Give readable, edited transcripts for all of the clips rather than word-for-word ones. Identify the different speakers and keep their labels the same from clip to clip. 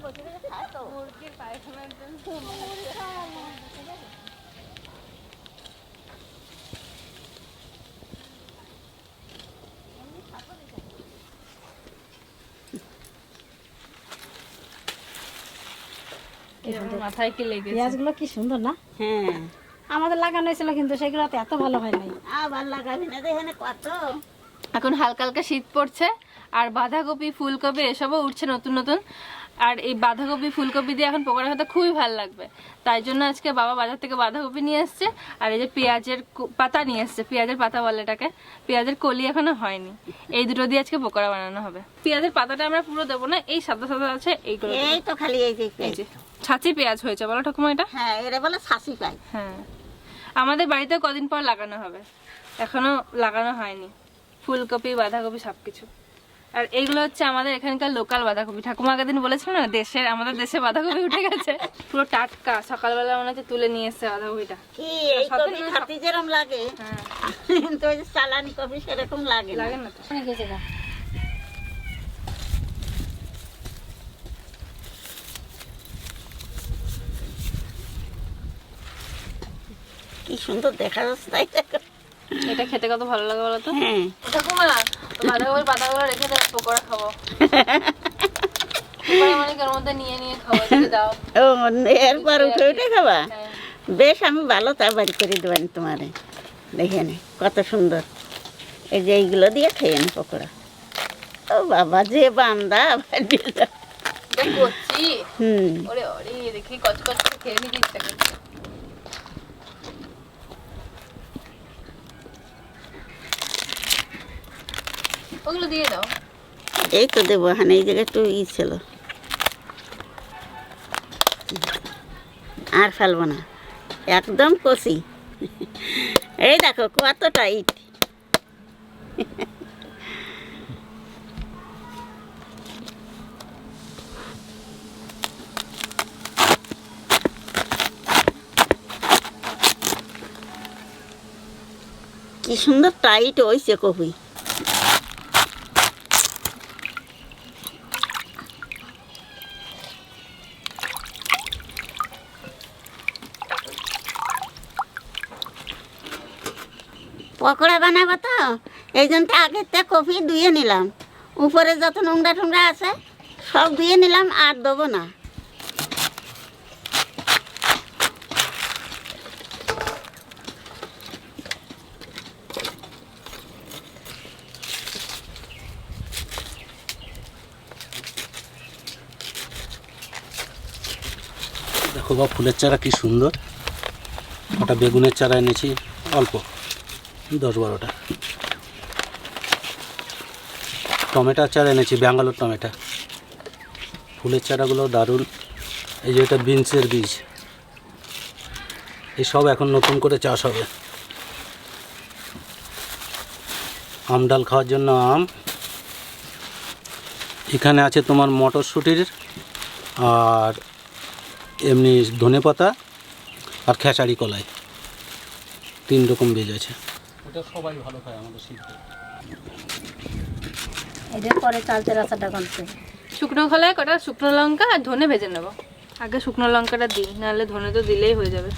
Speaker 1: মুরগির পায়খানার জন্য মাথায় কি লেগেছে?
Speaker 2: পেঁয়াজগুলো কি সুন্দর না?
Speaker 1: হ্যাঁ,
Speaker 2: আমাদের লাগানো হয়েছিল কিন্তু সেগুলোতে এত ভালো হয় নাই।
Speaker 1: আবার লাগাবি না, দেখে কত।
Speaker 3: এখন হালকা হালকা শীত পড়ছে আর বাঁধাকপি ফুলকপি এসবও উঠছে নতুন নতুন। আর এই বাঁধাকপি ফুলকপি দিয়ে এখন পকোড়া খেতে খুবই ভালো লাগবে। তাই জন্য আজকে বাবা বাজার থেকে বাঁধাকপি নিয়ে এসছে আর এই যে পেঁয়াজের পাতা নিয়ে এসছে। পেঁয়াজের পাতা বলে এটাকে, পেঁয়াজের কলি এখনো হয়নি। এই দুটো দিয়ে আজকে পকোড়া বানানো হবে। পেঁয়াজের পাতাটা আমরা পুরো দেবো না, এই সাদা সাদা আছে এইগুলো।
Speaker 1: এই তো খালি এই যে
Speaker 3: ছাঁচি পেঁয়াজ হয়েছে বলো ঠাকুমা এটা?
Speaker 1: হ্যাঁ, এরা বলে ছাঁচি পাই।
Speaker 3: হ্যাঁ, আমাদের বাড়িতে কদিন পর লাগানো হবে, এখনো লাগানো হয়নি। ফুলকপি বাঁধাকপি সবকিছু। আর এইগুলো হচ্ছে আমাদের এখানকার লোকাল বাঁধাকপি। ঠাকুমা আগের দিন বলেছিল না দেশের, আমাদের দেশে বাঁধাকপি উঠে গেছে পুরো টাটকা। সকালবেলা মনে হচ্ছে তুলে নিয়ে এসছে বাঁধাকপিটা।
Speaker 1: কি এই কপি খাতি যেরকম লাগে,
Speaker 3: হ্যাঁ,
Speaker 1: কিন্তু ওই যে চালানি কপি সেরকম লাগে না।
Speaker 3: লাগে না তো।
Speaker 1: কি সুন্দর দেখা যাচ্ছে, তাই দেখো।
Speaker 3: এটা খেতে কত ভালো লাগে বলো তো?
Speaker 1: হ্যাঁ,
Speaker 3: ঠাকুমা বাঁধাকপির পাতাগুলো রেখে দেয়, পকোড়া খাবো। পকোড়া মানে এর মধ্যে নিয়ে নিয়ে খাবো, এদিকে দাও।
Speaker 1: ও এরপর উঠে উঠে খাবা?
Speaker 3: হ্যাঁ।
Speaker 1: বেশ, আমি ভালো তা বাড়ি করে দেবেন তোমারে। দেখে নে কত সুন্দর। এই যে এইগুলো দিয়ে খেয়ে নে পকোড়া। ও বাবা, যে বান্দা
Speaker 3: এটা করছি।
Speaker 1: হুম,
Speaker 3: ওরে ওরে, দেখি কচ কচ করে খেয়ে নিতে ইচ্ছা করছে। ওগুলো দিয়ে দাও।
Speaker 1: এই তো দেবো। হ্যাঁ, এই জায়গায় একটু ই ছিল, আর ফেলবো না, একদম কষি। এই দেখো কত টাইট। কি সুন্দর টাইট হয়েছে কপি। পকোড়া বানাবো তো, এই জন্য আগের থেকে কপি ধুয়ে নিলাম। উপরে যত নোংরা টোংরা আছে সব ধুয়ে নিলাম, আর দেবো না।
Speaker 4: দেখো বা ফুলের চারা কি সুন্দর। ওটা বেগুনের চারা এনেছি অল্প, 10-12টা। টমেটোর চারা এনেছি, ব্যাঙ্গালোর টমেটো। ফুলের চারাগুলো দারুণ। এই যে এটা বিনসের বীজ, এই সব এখন নতুন করে চাষ হবে। আম ডাল খাওয়ার জন্য আম। এখানে আছে তোমার মটরশুঁটির, আর এমনি ধনেপাতা, আর খেসারি কলাই, 3 রকম বীজ আছে। ওটা সবাই ভালো খায় আমাদের শীতে।
Speaker 2: এদের পরে চালতে রাস্তাটা করছে।
Speaker 3: শুকনো খোলায় কটা শুকনো লঙ্কা আর ধনে ভেজে নেবো। আগে শুকনো লঙ্কাটা দিই, নাহলে ধনে তো দিলেই হয়ে যাবে।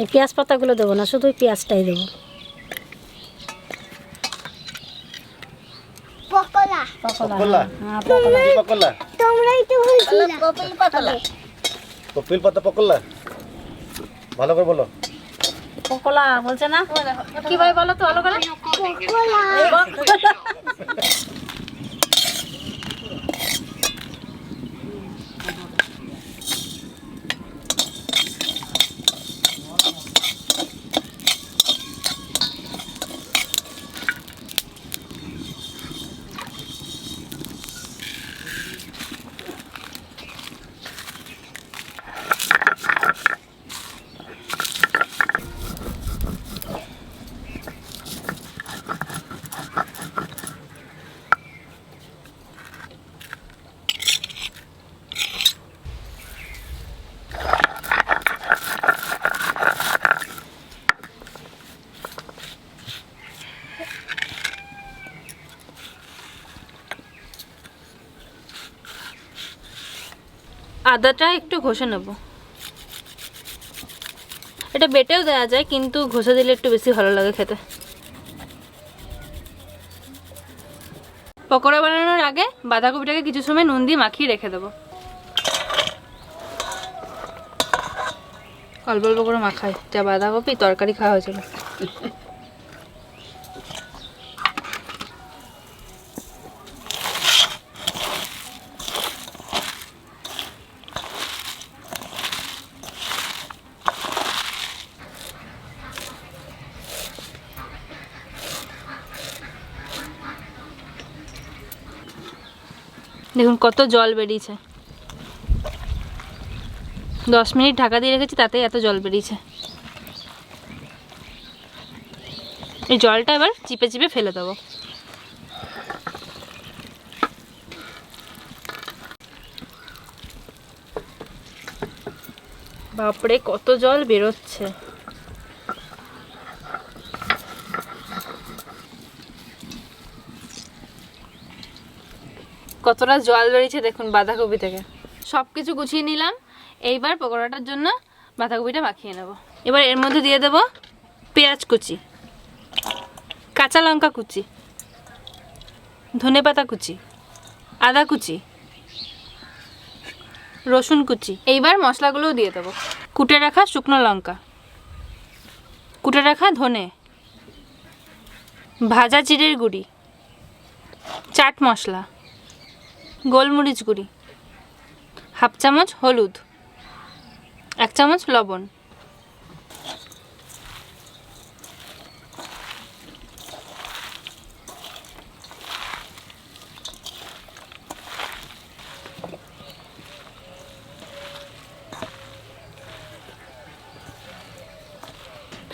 Speaker 2: এই পেঁয়াজ পাতাগুলো দেবো না, শুধু পেঁয়াজটাই দেবো।
Speaker 5: পকোড়া
Speaker 2: পকোড়া, হ্যাঁ পকোড়া।
Speaker 4: পকোড়া,
Speaker 5: তোমরাই তো বলছিলে
Speaker 1: কপিল পাতলা।
Speaker 4: কপিল পাতা পকোড়া, ভালো করে বলো।
Speaker 2: পকোড়া বলছে না, কি ভাই বলো তো ভালো করে।
Speaker 3: আদাটা একটু ঘষে নেব। এটা বেটেও দেওয়া যায়, কিন্তু ঘষে দিলে একটু বেশি ভালো লাগে খেতে। পকোড়া বানানোর আগে বাঁধাকপিটাকে কিছু সময় নুন দিয়ে মাখিয়ে রেখে দেবো। অল্প অল্প করে মাখাই, যা বাঁধাকপি তরকারি খাওয়া হয়েছিল। দেখুন কত জল বেরিয়েছে। 10 মিনিট ঢাকা দিয়ে রেখেছি, তাতে এত জল বেরিয়েছে। এই জলটা এবার চিপে চিপে ফেলে দেবো। বাপরে কত জল বেরোচ্ছে। কতটা জল বেরিয়েছে দেখুন বাঁধাকপি থেকে। সব কিছু গুছিয়ে নিলাম, এইবার পকোড়াটার জন্য বাঁধাকপিটা মাখিয়ে নেব। এবার এর মধ্যে দিয়ে দেব পেঁয়াজ কুচি, কাঁচা লঙ্কা কুচি, ধনেপাতা কুচি, আদা কুচি, রসুন কুচি। এইবার মশলাগুলোও দিয়ে দেবো। কুটে রাখা শুকনো লঙ্কা, কুটে রাখা ধনে, ভাজা জিরের গুঁড়ি, চাট মশলা, গোলমরিচ গুঁড়ি, হাফ চামচ হলুদ, 1 চামচ লবণ।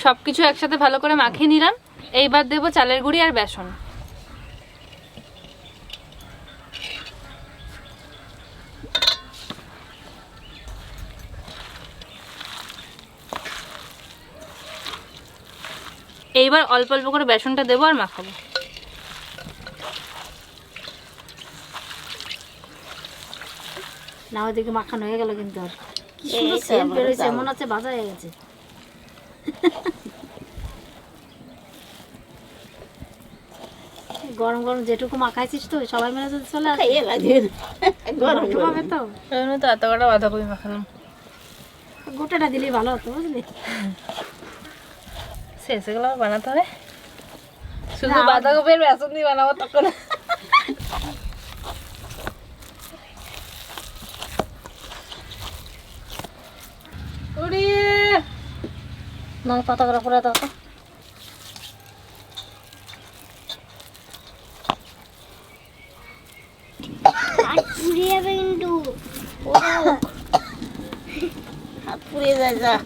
Speaker 3: সব কিছু একসাথে ভালো করে মাখিয়ে নিলাম। এইবার দেবো চালের গুঁড়ি আর বেসন। এইবার অল্প অল্প করে বেসনটা দেবো আর মাখাবো।
Speaker 2: না ওইদিকে মাখানো হয়ে গেল, কিন্তু আর কি সুন্দর সেন্ট বেরোয়েছে, মনে হচ্ছে ভাজা হয়ে গেছে। গরম গরম যেটুকু মাখাইছিস তো সবাই মিলে যদি চলে আসে
Speaker 1: গরম
Speaker 2: হবে তো।
Speaker 3: তো এত কটা বাঁধাকপি মাখালাম,
Speaker 2: গোটাটা দিলেই ভালো হতো বুঝলি।
Speaker 3: শেষে গেলে বানাতে হবে, শুধু বাঁধাকপির বেসন দিয়ে বানাবো তখন।
Speaker 2: না পাতা করে পরে দাও তো।
Speaker 5: হাত পুড়ে যাবে কিন্তু।
Speaker 1: হাত পুড়ে যায়, যাক।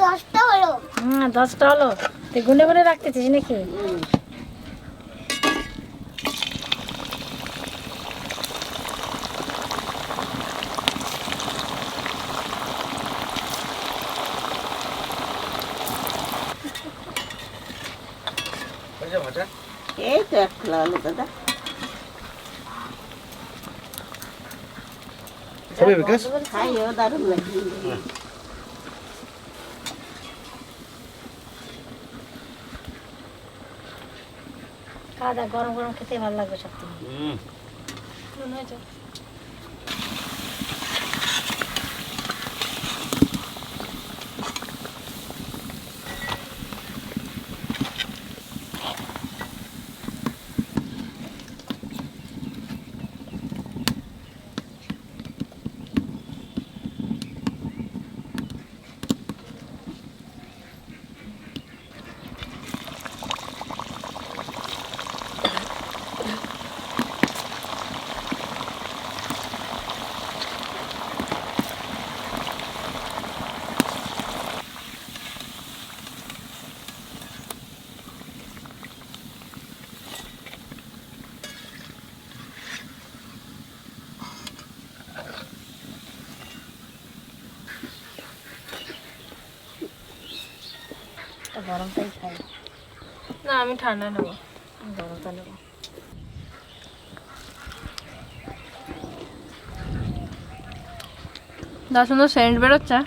Speaker 5: দশটা হলো।
Speaker 2: 10টা হলো। তুই গুনে গুনে রাখতেছিস নাকি?
Speaker 1: এই তো 1 কিলো আলু দাদা। খাইও দারুণ লাগে।
Speaker 2: খাওয়া দাওয়া গরম গরম খেতে ভালো লাগবে সব থেকে। গরমটাই খাই,
Speaker 3: না আমি ঠান্ডা নেবো।
Speaker 2: গরমটা নেবো।
Speaker 3: যা সুন্দর সেন্ট বেরোচ্ছে।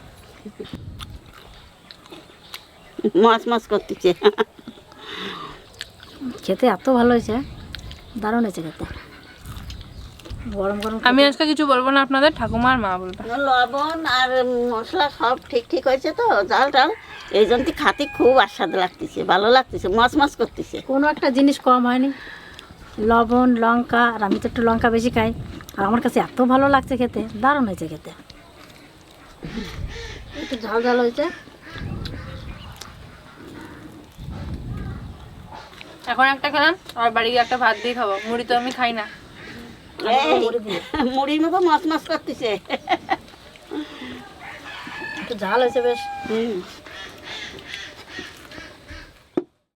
Speaker 1: মাছ মাছ করতেছে।
Speaker 2: খেতে এত ভালো হয়েছে, দারুণ হয়েছে খেতে। গরম গরম
Speaker 3: আমি আজকে কিছু বলবো না আপনাদের, ঠাকুমা আর মা বলবে।
Speaker 1: লবণ আর মশলা সব ঠিক ঠিক হয়েছে তো, জাল টাল, এই জন্য খাতে খুব আস্বাদ লাগতেছে, ভালো লাগতেছে, মাছ মাছ করতেছে।
Speaker 2: কোনো একটা জিনিস কম হয়নি, লবণ লঙ্কা, আর আমি তো একটু লঙ্কা বেশি খাই, আর আমার কাছে এত ভালো লাগছে খেতে, দারুণ হয়েছে খেতে। একটু ঝাল ঝাল হয়েছে।
Speaker 3: এখন একটা খেলাম, আর বাড়ি গিয়ে একটা ভাত দিয়ে খাবো, মুড়ি তো আমি খাই না।
Speaker 1: এই, মুড়ির মতো মাছ মাছ করতেছে।
Speaker 2: একটু ঝাল হয়েছে বেশ।
Speaker 1: হুম।